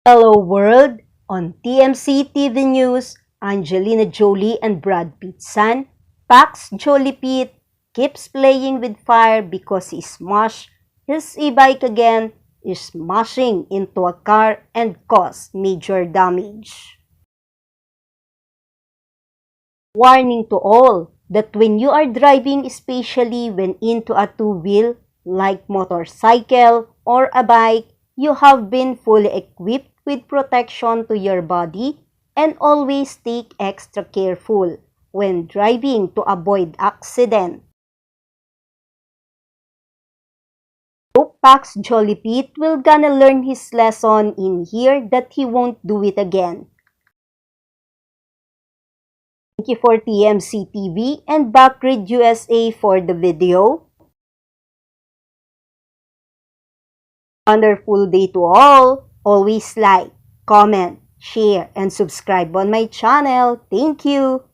Hello world! On TMC TV News, Angelina Jolie and Brad Pitt's son, Pax Jolie keeps playing with fire because he smashed his e-bike again, is smashing into a car and caused major damage. Warning to all that when you are driving, especially when into a two-wheel like motorcycle or a bike, you have been fully equipped with protection to your body, and always take extra careful when driving to avoid accident. Hope Pax Jolie will gonna learn his lesson in here that he won't do it again. Thank you for TMC TV and Backgrid USA for the video. Wonderful day to all. Always like, comment, share, and subscribe on my channel. Thank you.